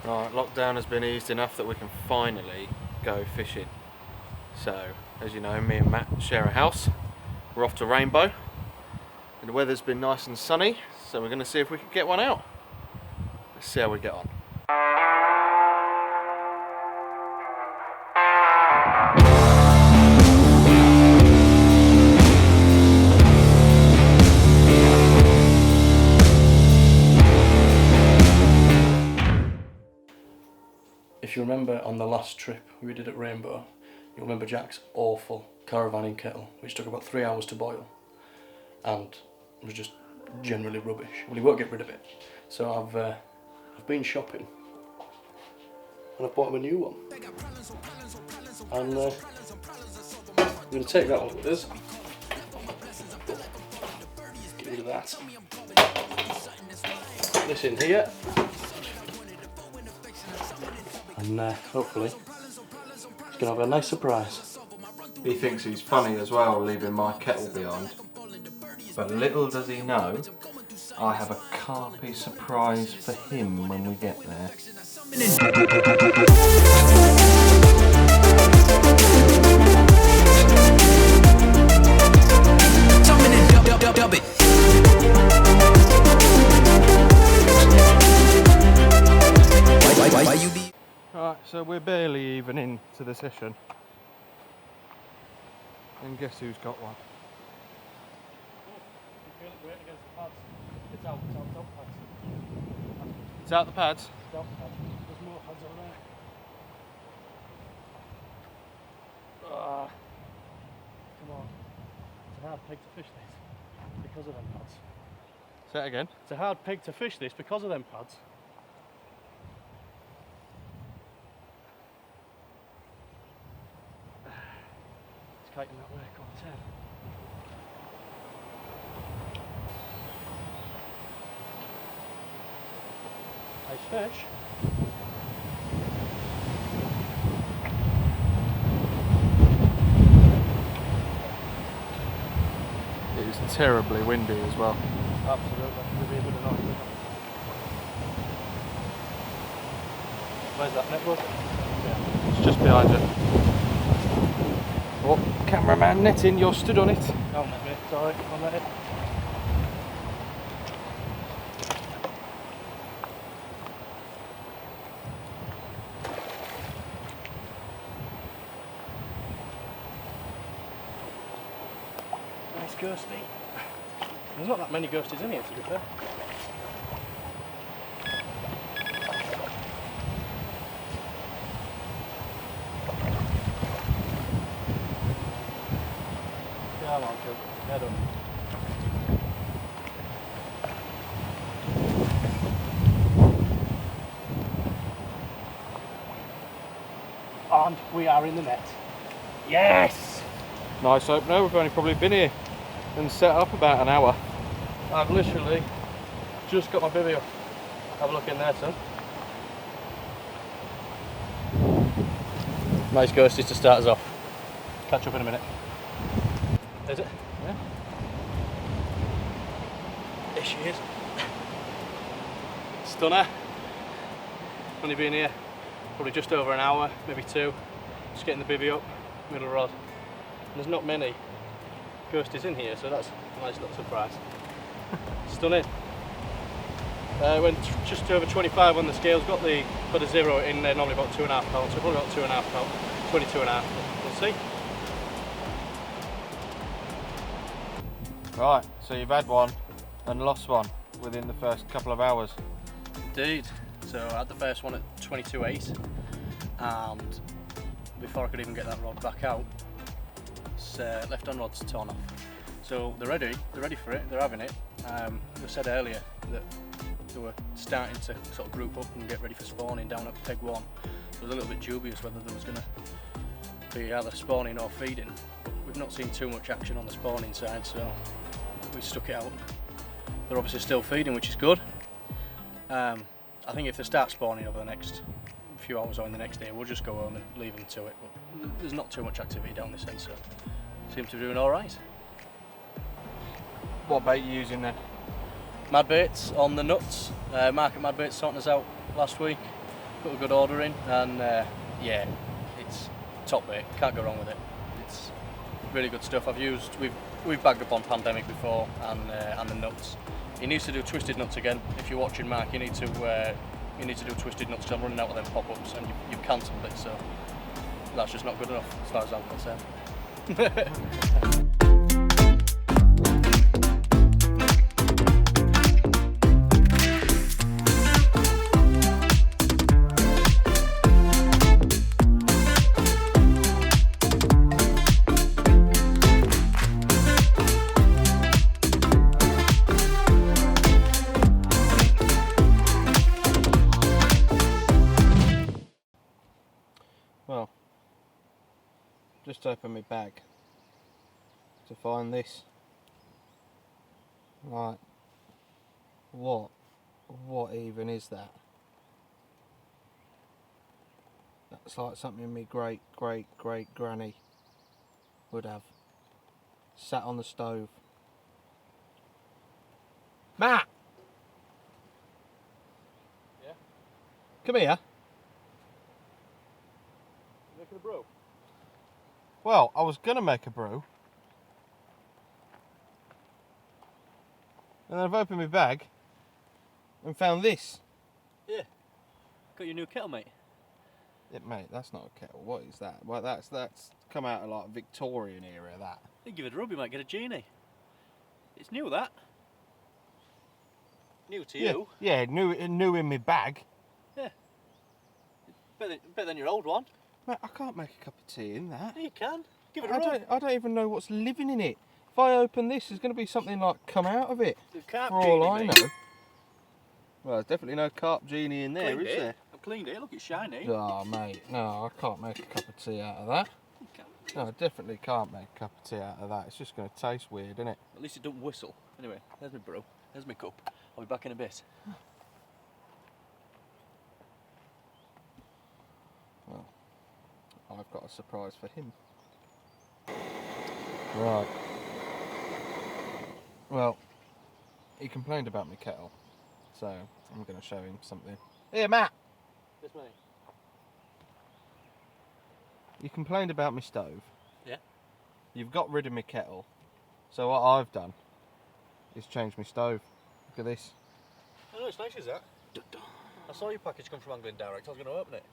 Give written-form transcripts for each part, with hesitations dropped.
Right, lockdown has been eased enough that we can finally go fishing. So, as you know, me and Matt share a house. We're off to Rainbow. And the weather's been nice and sunny, so we're going to see if we can get one out. Let's see how we get on. If you remember on the last trip we did at Rainbow, you'll remember Jack's awful caravanning kettle, which took about 3 hours to boil and was just generally rubbish. Well, he won't get rid of it. So I've been shopping and I've bought him a new one. And we're going to take that one with us. Get rid of that. Put this in here. And hopefully he's going to have a nice surprise. He thinks he's funny as well, leaving my kettle behind. But little does he know, I have a CARPY surprise for him when we get there. Alright, so we're barely even into the session. And guess who's got one? It's out the pads? There's more pads over there. Come on. It's a hard pig to fish this because of them pads. Say it again. It's a hard pig to fish this because of them pads. It's kiting that way, come on, 10. Nice fish. It was terribly windy as well. Absolutely, it'll be a bit annoying. Where's that network? Yeah. It's just behind you. Oh, cameraman netting, you're stood on it. I'll net it, sorry, I'll net it. Nice ghosty. There's not that many ghosties in here, to be fair. Come on, kid. Head up. And we are in the net. Yes! Nice opener, we've only probably been here and set up about an hour. I've literally just got my bivvy up. Have a look in there, son. Nice ghosties to start us off. Catch up in a minute. Is it? Yeah. There she is. Stunner. Only been here probably just over an hour, maybe 2. Just getting the bivvy up, middle rod. And there's not many ghosties in here, so that's a nice little surprise. Stunning. Went just over 25 on the scales, got a 0 in there, normally about 2.5 pounds, so probably about 2.5 pounds, 22.5, we'll see. Right, so you've had one and lost one within the first couple of hours. Indeed. So I had the first one at 22.8, and before I could even get that rod back out, left on rod's torn off. So they're ready for it, they're having it. I said earlier that they were starting to sort of group up and get ready for spawning down at peg 1. So I was a little bit dubious whether there was going to be either spawning or feeding. But we've not seen too much action on the spawning side, so we stuck it out. They're obviously still feeding, which is good. I think if they start spawning over the next few hours or in the next day, we'll just go home and leave them to it. But there's not too much activity down this end, so seem to be doing all right. What bait are you using then? Mad baits on the nuts. Market Mad Baits sorting us out last week. put a good order in, and yeah, it's top rate. Can't go wrong with it. It's really good stuff. We've bagged up on Pandemic before, and the nuts. He needs to do twisted nuts again. If you're watching, Mark, you need to do twisted nuts. 'Cause I'm running out of them pop-ups, and you've cancelled it. So that's just not good enough as far as I'm concerned. Well, just open my bag to find this. Right, what even is that? That's like something my great granny would have sat on the stove. Matt! Yeah? Come here. Making a brew? Well, I was gonna make a brew. And then I've opened my bag and found this. Yeah. Got your new kettle, mate. Yeah, mate, that's not a kettle. What is that? Well, that's come out of like Victorian era, that. You give it a rub, you might get a genie. It's new, that. New to you. Yeah, new in my bag. Yeah. Better than your old one. Mate, I can't make a cup of tea in that. Yeah, you can. Give it a rub. I don't even know what's living in it. If I open this, there's going to be something like come out of it. The carp for genie, all I mate. know. Well, there's definitely no carp genie in there, Cleaned is it. there? I've cleaned it. Look, it's shiny. Oh, mate, no, I can't make a cup of tea out of that. You can't. No, I definitely can't make a cup of tea out of that. It's just going to taste weird, isn't it? At least it don't whistle. Anyway, there's my brew. There's my cup. I'll be back in a bit. Well, I've got a surprise for him. Right. Well, he complained about my kettle, so I'm going to show him something. Here, Matt! Yes, mate. You complained about my stove. Yeah. You've got rid of my kettle. So what I've done is change my stove. Look at this. Oh, no, it's nice as that. I saw your package come from Angling Direct. I was going to open it.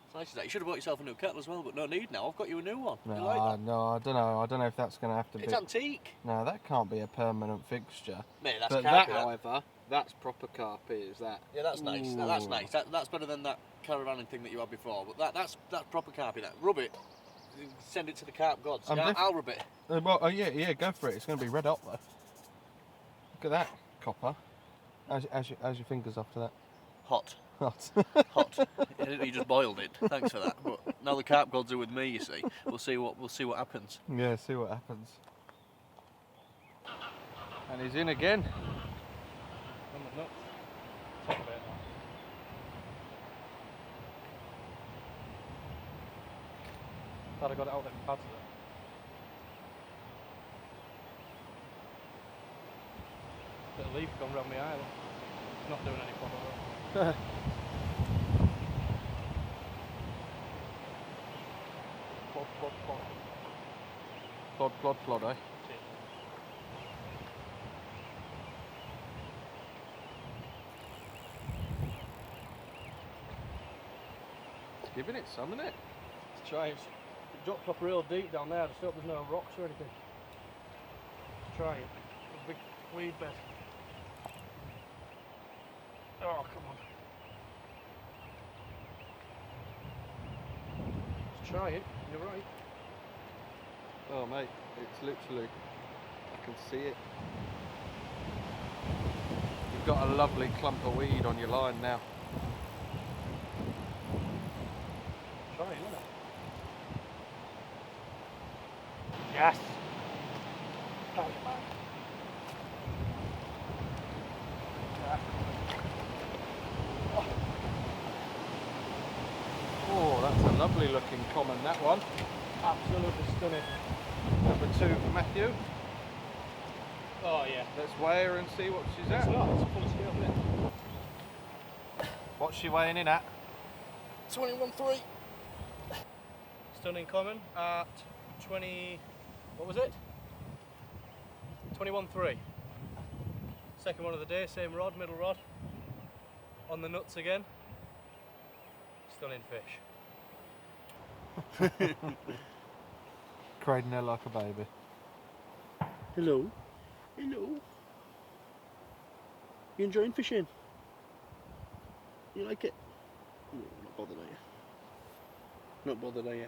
It's nice as that. You should have bought yourself a new kettle as well, but no need now. I've got you a new one. No, You like that? no, I don't know. I don't know if that's going to have to It's be. antique. No, that can't be a permanent fixture. Mate, that's But carpy, that, however, that's proper CARPY, is that? Yeah, that's nice. Ooh. That's nice. That's better than that caravanning thing that you had before. But that's proper carpy. That rub it. Send it to the carp gods. I'll rub it. Well, yeah, go for it. It's going to be red hot though. Look at that copper. How's your fingers after that? Hot. Hot. Hot. You just boiled it. Thanks for that. But now the carp gods are with me. You see. We'll see what happens. Yeah, see what happens. And he's in again. Glad I got it out there. Pads Bit of leaf gone round my eye. It's not doing any proper work. Plod, eh? It's giving it some, isn't it? Let's try it. It drops off real deep down there. I just hope there's no rocks or anything. Let's try it. There's a big weed bed. Oh, come on. Let's try it. You're right. Oh mate, it's literally, I can see it. You've got a lovely clump of weed on your line now. Try it, isn't it? Yes! Try it, man. Oh, that's a lovely looking common, that one. Absolutely stunning. Number 2 for Matthew. Oh yeah. Let's weigh her and see what she's It's at. not, it's a full scale, isn't it? What's she weighing in at? 21.3. Stunning common at 20, what was it? 21.3. Second one of the day, same rod, middle rod. On the nuts again. Stunning fish. Crading her like a baby. Hello. Hello. You enjoying fishing? You like it? No, not bothered, are you? Not bothered, are you?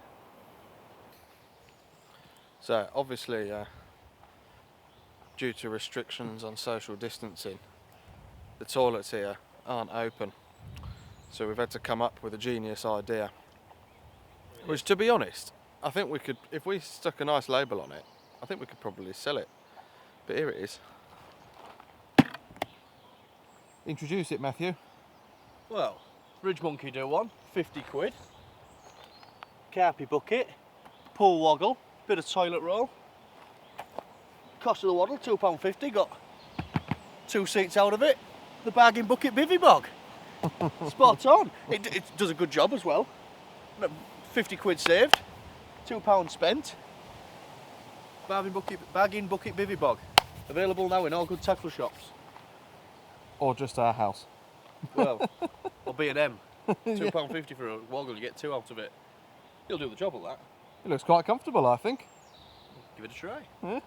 So obviously, due to restrictions on social distancing, the toilets here aren't open. So we've had to come up with a genius idea. Which, to be honest, I think we could, if we stuck a nice label on it, I think we could probably sell it. But here it is. Introduce it, Matthew. Well, Ridge Monkey do one, 50 quid. Carpy bucket, pull woggle, bit of toilet roll. Cost of the waddle, £2.50, got 2 seats out of it. The bargain bucket bivvy bog. Spot on. It does a good job as well. 50 quid saved, £2 spent. Bargain bucket bivvy bog. Available now in all good tackle shops. Or just our house. Well, or B&M. £2.50 for a woggle, you get 2 out of it. You'll do the job of that. It looks quite comfortable, I think. Give it a try. Yeah.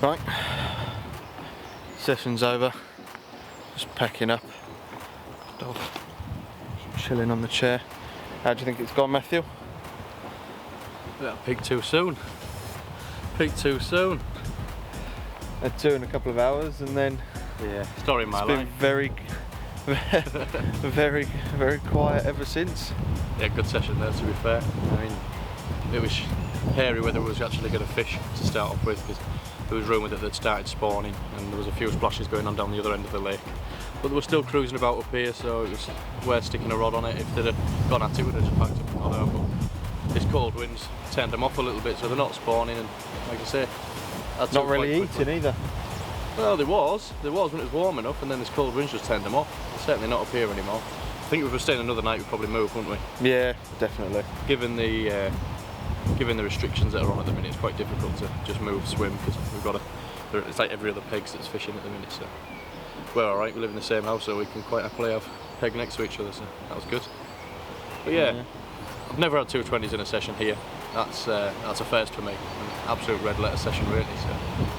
Right, session's over, just packing up, dog chilling on the chair. How do you think it's gone, Matthew? Yeah, peaked too soon. Peaked too soon. Had 2 in a couple of hours, and then Yeah, story of my it's life. been very, very quiet ever since. Yeah, good session there, to be fair. I mean, it was hairy whether it was actually going to fish to start off with, because there was rumour that they'd started spawning and there was a few splashes going on down the other end of the lake. But they were still cruising about up here, so it was worth sticking a rod on it. If they'd have gone at it, we'd have just packed up another. But this cold wind's turned them off a little bit, so they're not spawning, and like I say, that's Not really eating either. Well, there was when it was warm enough, and then this cold wind's just turned them off. They're certainly not up here anymore. I think if we were staying another night, we'd probably move, wouldn't we? Yeah, definitely. Given the restrictions that are on at the minute, it's quite difficult to just move, swim, because we've got it's like every other pegs that's fishing at the minute, so we're alright. We live in the same house, so we can quite happily have peg next to each other, so that was good. But yeah, I've never had 220s in a session here. That's a first for me. An absolute red letter session, really. So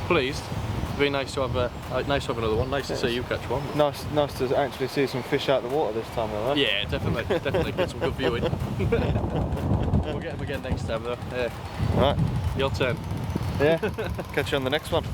pleased. It'd be nice to have nice to have another one. Nice to see you catch one. Nice to actually see some fish out of the water this time, though. Yeah, definitely get some good viewing. We'll get them again next time, though. Yeah. Right. Your turn. Yeah. Catch you on the next one.